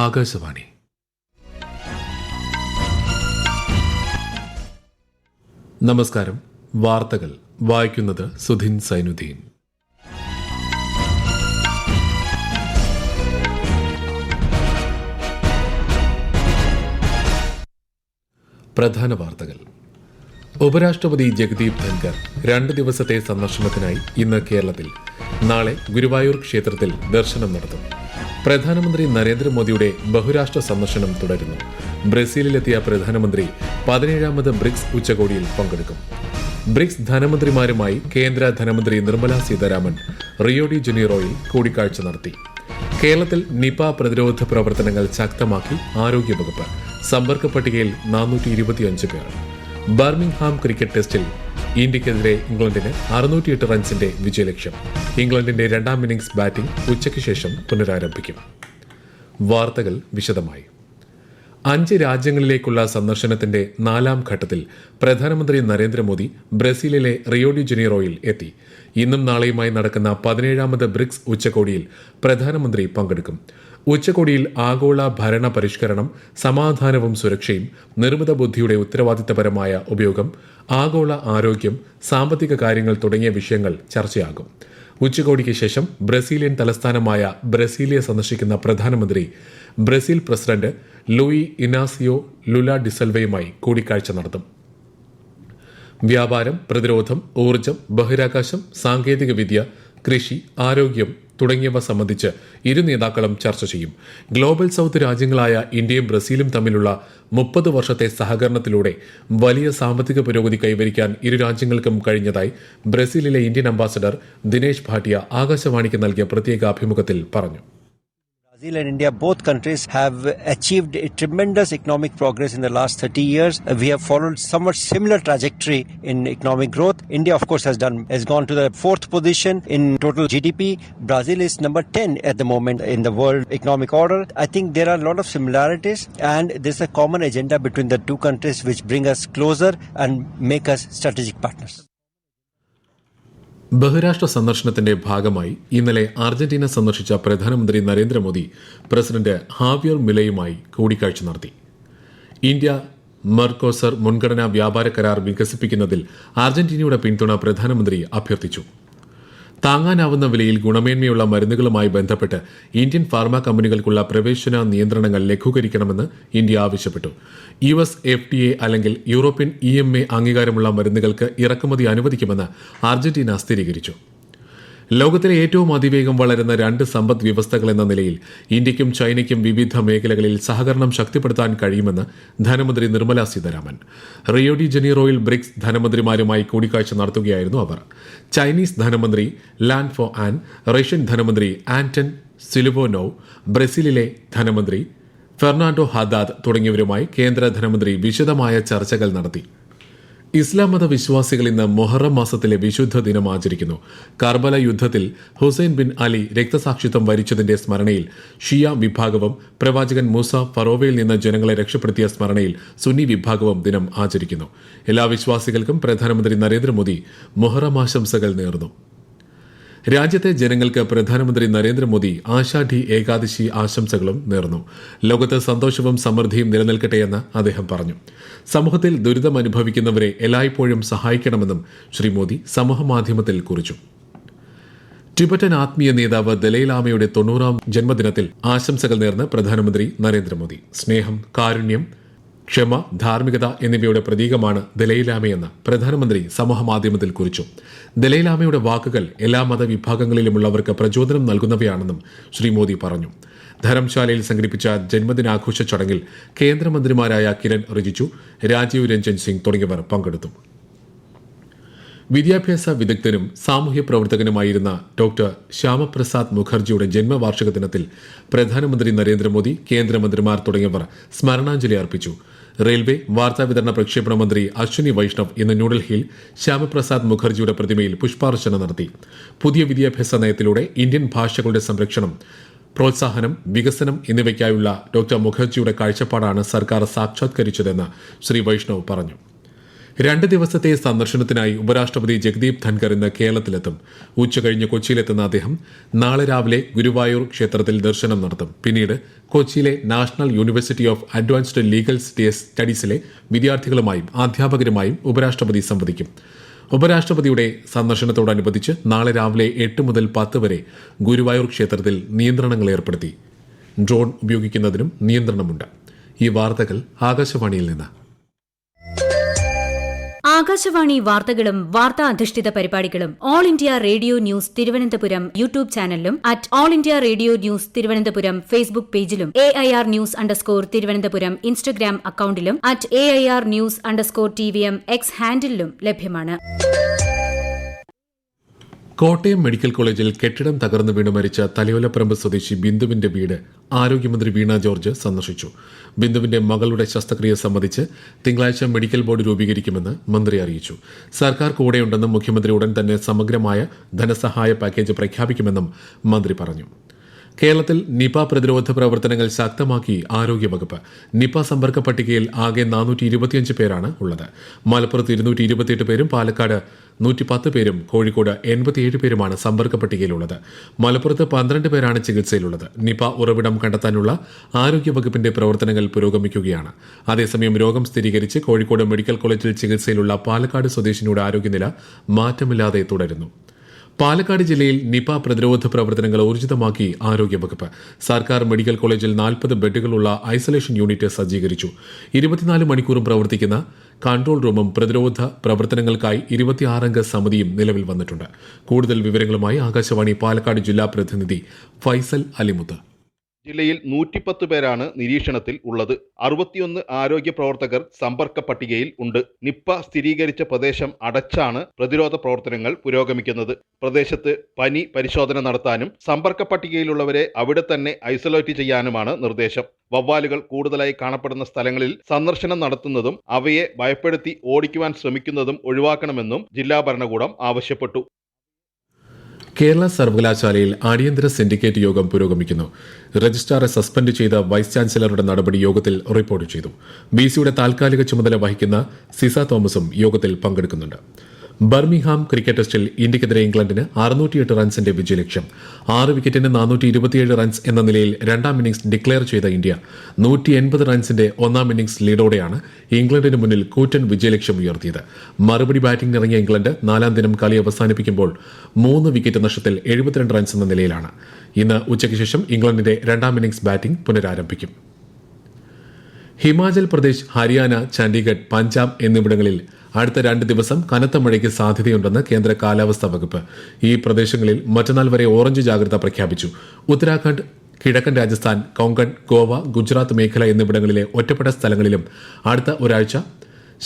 ആകാശവാണി. നമസ്കാരം. വാർത്തകൾ വായിക്കുന്നത് സുധിൻ സൈനുദ്ദീൻ. പ്രധാന വാർത്തകൾ. ഉപരാഷ്ട്രപതി ജഗദീപ് ധൻകർ 2 ദിവസത്തെ സന്ദർശനത്തിനായി ഇന്ന് കേരളത്തിൽ. നാളെ ഗുരുവായൂർ ക്ഷേത്രത്തിൽ ദർശനം നടത്തും. പ്രധാനമന്ത്രി നരേന്ദ്രമോദിയുടെ ബഹുരാഷ്ട്ര സന്ദർശനം തുടരുന്നു. ബ്രസീലിലെത്തിയ പ്രധാനമന്ത്രി 17ാമത് ബ്രിക്സ് ഉച്ചകോടിയിൽ പങ്കെടുക്കും. ബ്രിക്സ് ധനമന്ത്രിമാരുമായി കേന്ദ്ര ധനമന്ത്രി നിർമ്മല സീതാരാമൻ റിയോ ഡി ജനീറോയിൽ കൂടിക്കാഴ്ച നടത്തി. കേരളത്തിൽ നിപ പ്രതിരോധ പ്രവർത്തനങ്ങൾ ശക്തമാക്കി ആരോഗ്യവകുപ്പ്. സമ്പർക്ക പട്ടികയിൽ 425 പേർ. ബർമിംഗ്ഹാം ക്രിക്കറ്റ് ടെസ്റ്റിൽ ഇന്ത്യക്കെതിരെ ഇംഗ്ലണ്ടിന് 608 റൺസിന്റെ വിജയലക്ഷ്യം. ഇംഗ്ലണ്ടിന്റെ 2ാം ഇന്നിംഗ്സ് ബാറ്റിംഗ് ഉച്ചയ്ക്ക് ശേഷം പുനരാരംഭിക്കും. വാർത്തകൾ വിശദമായി. 5 രാജ്യങ്ങളിലേക്കുള്ള സന്ദർശനത്തിന്റെ 4ാം ഘട്ടത്തിൽ പ്രധാനമന്ത്രി നരേന്ദ്രമോദി ബ്രസീലിലെ റിയോ ഡി ജനീറോയിൽ എത്തി. ഇന്നും നാളെയുമായി നടക്കുന്ന 17ാമത് ബ്രിക്സ് ഉച്ചകോടിയിൽ പ്രധാനമന്ത്രി പങ്കെടുക്കും. ഉച്ചകോടിയിൽ ആഗോള ഭരണ പരിഷ്കരണം, സമാധാനവും സുരക്ഷയും, നിർമ്മിത ബുദ്ധിയുടെ ഉത്തരവാദിത്തപരമായ ഉപയോഗം, ആഗോള ആരോഗ്യം, സാമ്പത്തിക കാര്യങ്ങൾ തുടങ്ങിയ വിഷയങ്ങൾ ചർച്ചയാകും. ഉച്ചകോടിക്ക് ശേഷം ബ്രസീലിയൻ തലസ്ഥാനമായ ബ്രസീലിയ സന്ദർശിക്കുന്ന പ്രധാനമന്ത്രി Brazil president Luiz Inacio Lula ഡിസൽവയുമായി കൂടിക്കാഴ്ച നടത്തും. വ്യാപാരം, പ്രതിരോധം, ഊർജ്ജം, ബഹിരാകാശം, സാങ്കേതികവിദ്യ, കൃഷി, ആരോഗ്യം തുടങ്ങിയവ സംബന്ധിച്ച് ഇരു നേതാക്കളും ചർച്ച ചെയ്യും. ഗ്ലോബൽ സൌത്ത് രാജ്യങ്ങളായ ഇന്ത്യയും ബ്രസീലും തമ്മിലുള്ള 30 വർഷത്തെ സഹകരണത്തിലൂടെ വലിയ സാമ്പത്തിക പുരോഗതി കൈവരിക്കാൻ ഇരു രാജ്യങ്ങൾക്കും കഴിഞ്ഞതായി ബ്രസീലിലെ ഇന്ത്യൻ അംബാസഡർ ദിനേശ് ഭാട്ടിയ ആകാശവാണിക്ക് നൽകിയ പ്രത്യേക അഭിമുഖത്തിൽ പറഞ്ഞു. Brazil and India, both countries have achieved a tremendous economic progress in the last 30 years. We have followed somewhat similar trajectory in economic growth. India, of course, has gone to the 4th position in total GDP. Brazil is number 10 at the moment in the world economic order. I think there are a lot of similarities, and there's a common agenda between the two countries which bring us closer and make us strategic partners. ബഹുരാഷ്ട്ര സന്ദർശനത്തിന്റെ ഭാഗമായി ഇന്നലെ Argentina സന്ദർശിച്ച പ്രധാനമന്ത്രി Narendra Modi president Javier മിലയുമായി കൂടിക്കാഴ്ച നടത്തി. India മെർകോസർ മുൻഗണനാ വ്യാപാര കരാർ വികസിപ്പിക്കുന്നതിൽ അർജന്റീനയുടെ പിന്തുണ പ്രധാനമന്ത്രി അഭ്യർത്ഥിച്ചു. താങ്ങാനാവുന്ന വിലയിൽ ഗുണമേന്മയുള്ള മരുന്നുകളുമായി ബന്ധപ്പെട്ട് ഇന്ത്യൻ ഫാർമ കമ്പനികൾക്കുള്ള പ്രവേശന നിയന്ത്രണങ്ങൾ ലഘൂകരിക്കണമെന്ന് ഇന്ത്യ ആവശ്യപ്പെട്ടു. US FDA അല്ലെങ്കിൽ യൂറോപ്യൻ EMA അംഗീകാരമുള്ള മരുന്നുകൾക്ക് ഇറക്കുമതി അനുവദിക്കുമെന്ന് അർജന്റീന സ്ഥിരീകരിച്ചു. ലോകത്തിലെ ഏറ്റവും അതിവേഗം വളരുന്ന 2 സമ്പദ് വ്യവസ്ഥകൾ എന്ന നിലയിൽ ഇന്ത്യയ്ക്കും ചൈനയ്ക്കും വിവിധ മേഖലകളിൽ സഹകരണം ശക്തിപ്പെടുത്താൻ കഴിയുമെന്ന് ധനമന്ത്രി നിർമ്മല സീതാരാമൻ. റിയോ ഡി ജനീറോയിൽ ബ്രിക്സ് ധനമന്ത്രിമാരുമായി കൂടിക്കാഴ്ച നടത്തുകയായിരുന്നു അവർ. ചൈനീസ് ധനമന്ത്രി ലാൻ ഫോ ആൻ, റഷ്യൻ ധനമന്ത്രി ആന്റൺ സിലുവോനോവ്, ബ്രസീലിലെ ധനമന്ത്രി ഫെർണാണ്ടോ ഹദാദ് തുടങ്ങിയവരുമായി കേന്ദ്ര ധനമന്ത്രി വിശദമായ ചർച്ചകൾ നടത്തി. ഇസ്ലാം മത വിശ്വാസികൾ ഇന്ന് മൊഹറം മാസത്തിലെ വിശുദ്ധ ദിനം ആചരിക്കുന്നു. കർബല യുദ്ധത്തിൽ ഹുസൈൻ ബിൻ അലി രക്തസാക്ഷിത്വം വരിച്ചതിന്റെ സ്മരണയിൽ ഷിയ വിഭാഗവും പ്രവാചകൻ മൂസ ഫറോവയിൽ നിന്ന് ജനങ്ങളെ രക്ഷപ്പെടുത്തിയ സ്മരണയിൽ സുന്നി വിഭാഗവും ദിനം ആചരിക്കുന്നു. എല്ലാ വിശ്വാസികൾക്കും പ്രധാനമന്ത്രി നരേന്ദ്രമോദി മൊഹറം ആശംസകൾ നേർന്നു. രാജ്യത്തെ ജനങ്ങൾക്ക് പ്രധാനമന്ത്രി നരേന്ദ്രമോദി ആഷാഢി ഏകാദശി ആശംസകളും നേർന്നു. ലോകത്ത് സന്തോഷവും സമൃദ്ധിയും നിലനിൽക്കട്ടെയെന്ന് അദ്ദേഹം പറഞ്ഞു. സമൂഹത്തിൽ ദുരിതമനുഭവിക്കുന്നവരെ എല്ലായ്പ്പോഴും സഹായിക്കണമെന്നും ശ്രീ മോദി സമൂഹമാധ്യമത്തിൽ കുറിച്ചു. ടിബറ്റൻ ആത്മീയ നേതാവ് ദലൈലാമയുടെ 90ാം ജന്മദിനത്തിൽ ആശംസകൾ നേർന്ന് പ്രധാനമന്ത്രി നരേന്ദ്രമോദി. സ്നേഹം, കാരുണ്യം, ക്ഷമ, ധാർമ്മികത എന്നിവയുടെ പ്രതീകമാണ് ദലൈലാമയെന്ന് പ്രധാനമന്ത്രി സമൂഹമാധ്യമത്തിൽ കുറിച്ചു. ദലൈലാമയുടെ വാക്കുകൾ എല്ലാ മതവിഭാഗങ്ങളിലുമുള്ളവർക്ക് പ്രചോദനം നൽകുന്നവയാണെന്നും ശ്രീ മോദി പറഞ്ഞു. ധരംശാലയിൽ സംഘടിപ്പിച്ച ജന്മദിനാഘോഷ ചടങ്ങിൽ കേന്ദ്രമന്ത്രിമാരായ കിരൺ റിജിജു, രാജീവ് രഞ്ജൻ സിംഗ് തുടങ്ങിയവർ പങ്കെടുത്തു. വിദ്യാഭ്യാസ വിദഗ്ധനും സാമൂഹ്യ പ്രവർത്തകനുമായിരുന്ന ഡോക്ടർ ശ്യാമപ്രസാദ് മുഖർജിയുടെ ജന്മവാർഷിക ദിനത്തിൽ പ്രധാനമന്ത്രി നരേന്ദ്രമോദി, കേന്ദ്രമന്ത്രിമാർ തുടങ്ങിയവർ സ്മരണാഞ്ജലി അർപ്പിച്ചു. റെയിൽവേ, വാർത്താവിതരണ പ്രക്ഷേപണ മന്ത്രി അശ്വിനി വൈഷ്ണവ് ഇന്ന് ന്യൂഡൽഹിയിൽ ശ്യാമപ്രസാദ് മുഖർജിയുടെ പ്രതിമയിൽ പുഷ്പാർച്ചന നടത്തി. പുതിയ വിദ്യാഭ്യാസ നയത്തിലൂടെ ഇന്ത്യൻ ഭാഷകളുടെ സംരക്ഷണം, പ്രോത്സാഹനം, വികസനം എന്നിവയ്ക്കായുള്ള ഡോക്ടർ മുഖർജിയുടെ കാഴ്ചപ്പാടാണ് സർക്കാർ സാക്ഷാത്കരിച്ചതെന്ന് ശ്രീ വൈഷ്ണവ് പറഞ്ഞു. 2 ദിവസത്തെ സന്ദർശനത്തിനായി ഉപരാഷ്ട്രപതി ജഗദീപ് ധൻഖർ ഇന്ന് കേരളത്തിലെത്തും. ഉച്ചകഴിഞ്ഞ് കൊച്ചിയിലെത്തുന്ന അദ്ദേഹം നാളെ രാവിലെ ഗുരുവായൂർ ക്ഷേത്രത്തിൽ ദർശനം നടത്തും. പിന്നീട് കൊച്ചിയിലെ National University of Advanced Legal സ്റ്റഡീസിലെ വിദ്യാർത്ഥികളുമായും അധ്യാപകരുമായും ഉപരാഷ്ട്രപതി സംവദിക്കും. ഉപരാഷ്ട്രപതിയുടെ സന്ദർശനത്തോടനുബന്ധിച്ച് നാളെ രാവിലെ 8 മുതൽ 10 വരെ ഗുരുവായൂർ ക്ഷേത്രത്തിൽ നിയന്ത്രണങ്ങൾ ഏർപ്പെടുത്തി. ഡ്രോൺ ഉപയോഗിക്കുന്നതിനും നിയന്ത്രണമുണ്ട്. ഈ വാർത്തകൾ ആകാശവാണിയിൽ നിന്ന്. ആകാശവാണി വാർത്തകളും വാർത്താ അധിഷ്ഠിത പരിപാടികളും All India Radio News Thiruvananthapuram YouTube ചാനലിലും @All India Radio News Thiruvananthapuram Facebook പേജിലും AIR ന്യൂസ് തിരുവനന്തപുരം ഇൻസ്റ്റഗ്രാം അക്കൌണ്ടിലും @AIR ന്യൂസ് TVM X ഹാൻഡിലും ലഭ്യമാണ്. കോട്ടയം മെഡിക്കൽ കോളേജിൽ കെട്ടിടം തകർന്നു വീണ് മരിച്ച തലയോലപ്പറമ്പ് സ്വദേശി ബിന്ദുവിന്റെ വീട് ആരോഗ്യമന്ത്രി വീണ ജോർജ് സന്ദർശിച്ചു. ബിന്ദുവിന്റെ മകളുടെ ശസ്ത്രക്രിയ സംബന്ധിച്ച് തിങ്കളാഴ്ച മെഡിക്കൽ ബോർഡ് രൂപീകരിക്കുമെന്ന് മന്ത്രി അറിയിച്ചു. സർക്കാർ കൂടെയുണ്ടെന്നും മുഖ്യമന്ത്രി ഉടൻ തന്നെ സമഗ്രമായ ധനസഹായ പാക്കേജ് പ്രഖ്യാപിക്കുമെന്നും മന്ത്രി പറഞ്ഞു. കേരളത്തിൽ നിപ പ്രതിരോധ പ്രവർത്തനങ്ങൾ ശക്തമാക്കി ആരോഗ്യവകുപ്പ്. നിപ സമ്പർക്ക പട്ടികയിൽ ആകെ 425 പേരാണ് ഉള്ളത്. മലപ്പുറത്ത് 228 പേരും പാലക്കാട് 110 പേരും കോഴിക്കോട് 87 പേരുമാണ് സമ്പർക്ക പട്ടികയിലുള്ളത്. മലപ്പുറത്ത് 12 പേരാണ് ചികിത്സയിലുള്ളത്. നിപ ഉറവിടം കണ്ടെത്താനുള്ള ആരോഗ്യവകുപ്പിന്റെ പ്രവർത്തനങ്ങൾ പുരോഗമിക്കുകയാണ്. അതേസമയം രോഗം സ്ഥിരീകരിച്ച് കോഴിക്കോട് മെഡിക്കൽ കോളേജിൽ ചികിത്സയിലുള്ള പാലക്കാട് സ്വദേശിനിയുടെ ആരോഗ്യനില മാറ്റമില്ലാതെ തുടരുന്നു. പാലക്കാട് ജില്ലയിൽ നിപ പ്രതിരോധ പ്രവർത്തനങ്ങൾ ഊർജിതമാക്കി ആരോഗ്യവകുപ്പ്. സർക്കാർ മെഡിക്കൽ കോളേജിൽ 40 ബെഡുകളുള്ള ഐസൊലേഷൻ യൂണിറ്റ് സജ്ജീകരിച്ചു. 24 മണിക്കൂറും പ്രവർത്തിക്കുന്ന കൺട്രോൾ റൂമും പ്രതിരോധ പ്രവർത്തനങ്ങൾക്കായി 26 അംഗ സമിതിയും നിലവിൽ വന്നിട്ടുണ്ട്. കൂടുതൽ വിവരങ്ങളുമായി ആകാശവാണി പാലക്കാട് ജില്ലാ പ്രതിനിധി ഫൈസൽ അലിമുത്ത്. ജില്ലയിൽ 110 പേരാണ് നിരീക്ഷണത്തിൽ ഉള്ളത്. 61 ആരോഗ്യ പ്രവർത്തകർ സമ്പർക്ക പട്ടികയിൽ ഉണ്ട്. നിപ്പ സ്ഥിരീകരിച്ച പ്രദേശം അടച്ചാണ് പ്രതിരോധ പ്രവർത്തനങ്ങൾ പുരോഗമിക്കുന്നത്. പ്രദേശത്ത് പനി പരിശോധന നടത്താനും സമ്പർക്ക പട്ടികയിലുള്ളവരെ അവിടെ തന്നെ ഐസൊലേറ്റ് ചെയ്യാനുമാണ് നിർദ്ദേശം. വവ്വാലുകൾ കൂടുതലായി കാണപ്പെടുന്ന സ്ഥലങ്ങളിൽ സന്ദർശനം നടത്തുന്നതും അവയെ ഭയപ്പെടുത്തി ഓടിക്കുവാൻ ശ്രമിക്കുന്നതും ഒഴിവാക്കണമെന്നും ജില്ലാ ഭരണകൂടം ആവശ്യപ്പെട്ടു. കേരള സർവകലാശാലയിൽ അടിയന്തര സിൻഡിക്കേറ്റ് യോഗം പുരോഗമിക്കുന്നു. രജിസ്ട്രാറെ സസ്പെൻഡ് ചെയ്ത വൈസ് ചാൻസലറുടെ നടപടി യോഗത്തിൽ റിപ്പോർട്ട് ചെയ്തു. BCയുടെ താൽക്കാലിക ചുമതല വഹിക്കുന്ന സിസ തോമസും യോഗത്തിൽ പങ്കെടുക്കുന്നുണ്ട്. ബർമിംഗ്ഹാം ക്രിക്കറ്റ് ടെസ്റ്റിൽ ഇന്ത്യക്കെതിരെ ഇംഗ്ലണ്ടിന് 608 റൺസിന്റെ വിജയലക്ഷ്യം. 6 വിക്കറ്റിന് 427 റൺസ് എന്ന നിലയിൽ രണ്ടാം ഇന്നിംഗ്സ് ഡിക്ലെയർ ചെയ്ത ഇന്ത്യ 180 റൺസിന്റെ ഒന്നാം ഇന്നിംഗ്സ് ലീഡോടെയാണ് ഇംഗ്ലണ്ടിന് മുന്നിൽ കൂറ്റൻ വിജയലക്ഷ്യം ഉയർത്തിയത്. മറുപടി ബാറ്റിംഗിനിറങ്ങിയ ഇംഗ്ലണ്ട് 4ാം ദിനം കളി അവസാനിപ്പിക്കുമ്പോൾ 3 വിക്കറ്റ് നഷ്ടത്തിൽ 72 റൺസ് എന്ന നിലയിലാണ്. ഇന്ന് ഉച്ചയ്ക്ക് ശേഷം ഇംഗ്ലണ്ടിന്റെ രണ്ടാം ഇന്നിംഗ്സ് ബാറ്റിംഗ് പുനരാരംഭിക്കും. ഹിമാചൽ പ്രദേശ്, ഹരിയാന, ചണ്ഡീഗഡ്, പഞ്ചാബ് എന്നിവിടങ്ങളിൽ അടുത്ത 2 ദിവസം കനത്ത മഴയ്ക്ക് സാധ്യതയുണ്ടെന്ന് കേന്ദ്ര കാലാവസ്ഥാ വകുപ്പ്. ഈ പ്രദേശങ്ങളിൽ മറ്റന്നാൾ വരെ ഓറഞ്ച് ജാഗ്രത പ്രഖ്യാപിച്ചു. ഉത്തരാഖണ്ഡ്, കിഴക്കൻ രാജസ്ഥാൻ, കൊങ്കൺ, ഗോവ, ഗുജറാത്ത് മേഖല എന്നിവിടങ്ങളിലെ ഒറ്റപ്പെട്ട സ്ഥലങ്ങളിലും അടുത്ത ഒരാഴ്ച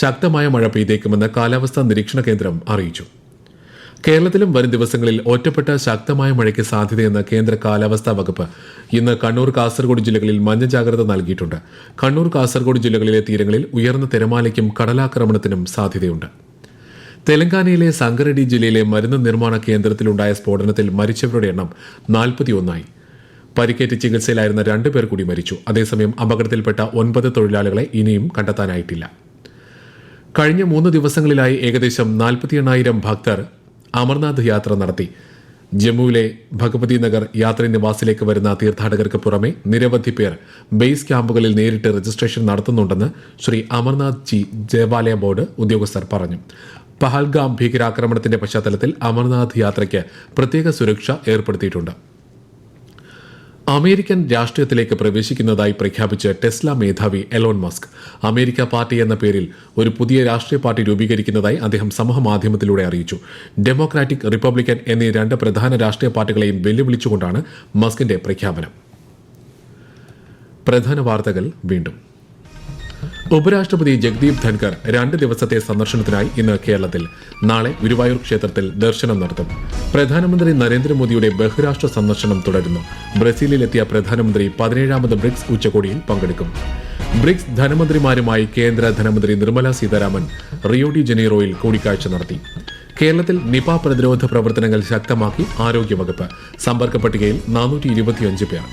ശക്തമായ മഴ പെയ്തേക്കുമെന്ന് കാലാവസ്ഥാ നിരീക്ഷണ കേന്ദ്രം അറിയിച്ചു. കേരളത്തിലും വരും ദിവസങ്ങളിൽ ഒറ്റപ്പെട്ട ശക്തമായ മഴയ്ക്ക് സാധ്യതയെന്ന് കേന്ദ്ര കാലാവസ്ഥാ വകുപ്പ്. ഇന്ന് കണ്ണൂർ, കാസർഗോഡ് ജില്ലകളിൽ മഞ്ഞ ജാഗ്രത നൽകിയിട്ടുണ്ട്. കണ്ണൂർ, കാസർഗോഡ് ജില്ലകളിലെ തീരങ്ങളിൽ ഉയർന്ന തിരമാലയ്ക്കും കടലാക്രമണത്തിനും സാധ്യതയുണ്ട്. തെലങ്കാനയിലെ സംഗറെഡ്ഡി ജില്ലയിലെ മരുന്ന് നിർമ്മാണ കേന്ദ്രത്തിലുണ്ടായ സ്ഫോടനത്തിൽ മരിച്ചവരുടെ എണ്ണം 41ആയി. പരിക്കേറ്റ് ചികിത്സയിലായിരുന്ന 2 പേർ കൂടി മരിച്ചു. അതേസമയം അപകടത്തിൽപ്പെട്ട 9 തൊഴിലാളികളെ ഇനിയും കണ്ടെത്താനായിട്ടില്ല. കഴിഞ്ഞ 3 ദിവസങ്ങളിലായി ഏകദേശം 48,000 ഭക്തർ അമർനാഥ് യാത്ര നടത്തി. ജമ്മുവിലെ ഭഗവതി നഗർ യാത്രി നിവാസിലേക്ക് വരുന്ന തീർത്ഥാടകർക്ക് പുറമെ നിരവധി പേർ ബേസ് ക്യാമ്പുകളിൽ നേരിട്ട് രജിസ്ട്രേഷൻ നടത്തുന്നുണ്ടെന്ന് ശ്രീ അമർനാഥ് ജി ദേവാലയ ബോർഡ് ഉദ്യോഗസ്ഥർ പറഞ്ഞു. പഹൽഗാം ഭീകരാക്രമണത്തിന്റെ പശ്ചാത്തലത്തിൽ അമർനാഥ് യാത്രയ്ക്ക് പ്രത്യേക സുരക്ഷ ഏർപ്പെടുത്തിയിട്ടുണ്ട്. അമേരിക്കൻ രാഷ്ട്രീയത്തിലേക്ക് പ്രവേശിക്കുന്നതായി പ്രഖ്യാപിച്ച് ടെസ്ല മേധാവി എലോൺ മസ്ക് അമേരിക്ക പാർട്ടി എന്ന പേരിൽ ഒരു പുതിയ രാഷ്ട്രീയ പാർട്ടി രൂപീകരിക്കുന്നതായി അദ്ദേഹം സമൂഹമാധ്യമത്തിലൂടെ അറിയിച്ചു. ഡെമോക്രാറ്റിക്, റിപ്പബ്ലിക്കൻ എന്നീ 2 പ്രധാന രാഷ്ട്രീയ പാർട്ടികളെയും വെല്ലുവിളിച്ചുകൊണ്ടാണ് മസ്കിന്റെ പ്രഖ്യാപനം. പ്രധാന വാർത്തകൾ വീണ്ടും. ഉപരാഷ്ട്രപതി ജഗദീപ് ധൻഖർ 2 ദിവസത്തെ സന്ദർശനത്തിനായി ഇന്ന് കേരളത്തിൽ. നാളെ ഗുരുവായൂർ ക്ഷേത്രത്തിൽ ദർശനം നടത്തും. പ്രധാനമന്ത്രി നരേന്ദ്രമോദിയുടെ ബഹുരാഷ്ട്ര സന്ദർശനം തുടരുന്നു. ബ്രസീലിലെത്തിയ പ്രധാനമന്ത്രി 17ാമത് ബ്രിക്സ് ഉച്ചകോടിയിൽ പങ്കെടുക്കും. ബ്രിക്സ് ധനമന്ത്രിമാരുമായി കേന്ദ്ര ധനമന്ത്രി നിർമ്മല സീതാരാമൻ റിയോ ഡി ജനീറോയിൽ കൂടിക്കാഴ്ച നടത്തി. കേരളത്തിൽ നിപ പ്രതിരോധ പ്രവർത്തനങ്ങൾ ശക്തമാക്കി ആരോഗ്യവകുപ്പ്. സമ്പർക്ക പട്ടികയിൽ 425 പേർ.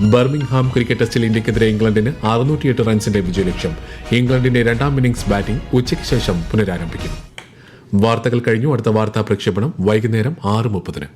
ബർമിംഗ്ഹാം ക്രിക്കറ്റ് ടെസ്റ്റിൽ ഇന്ത്യക്കെതിരെ ഇംഗ്ലണ്ടിന് 608 റൺസിന്റെ വിജയലക്ഷ്യം. ഇംഗ്ലണ്ടിന്റെ രണ്ടാം ഇന്നിംഗ്സ് ബാറ്റിംഗ് ഉച്ചയ്ക്ക് ശേഷം പുനരാരംഭിക്കും. വാർത്തകൾ കഴിഞ്ഞു. അടുത്ത വാർത്താ പ്രക്ഷേപണം വൈകുന്നേരം 6:30.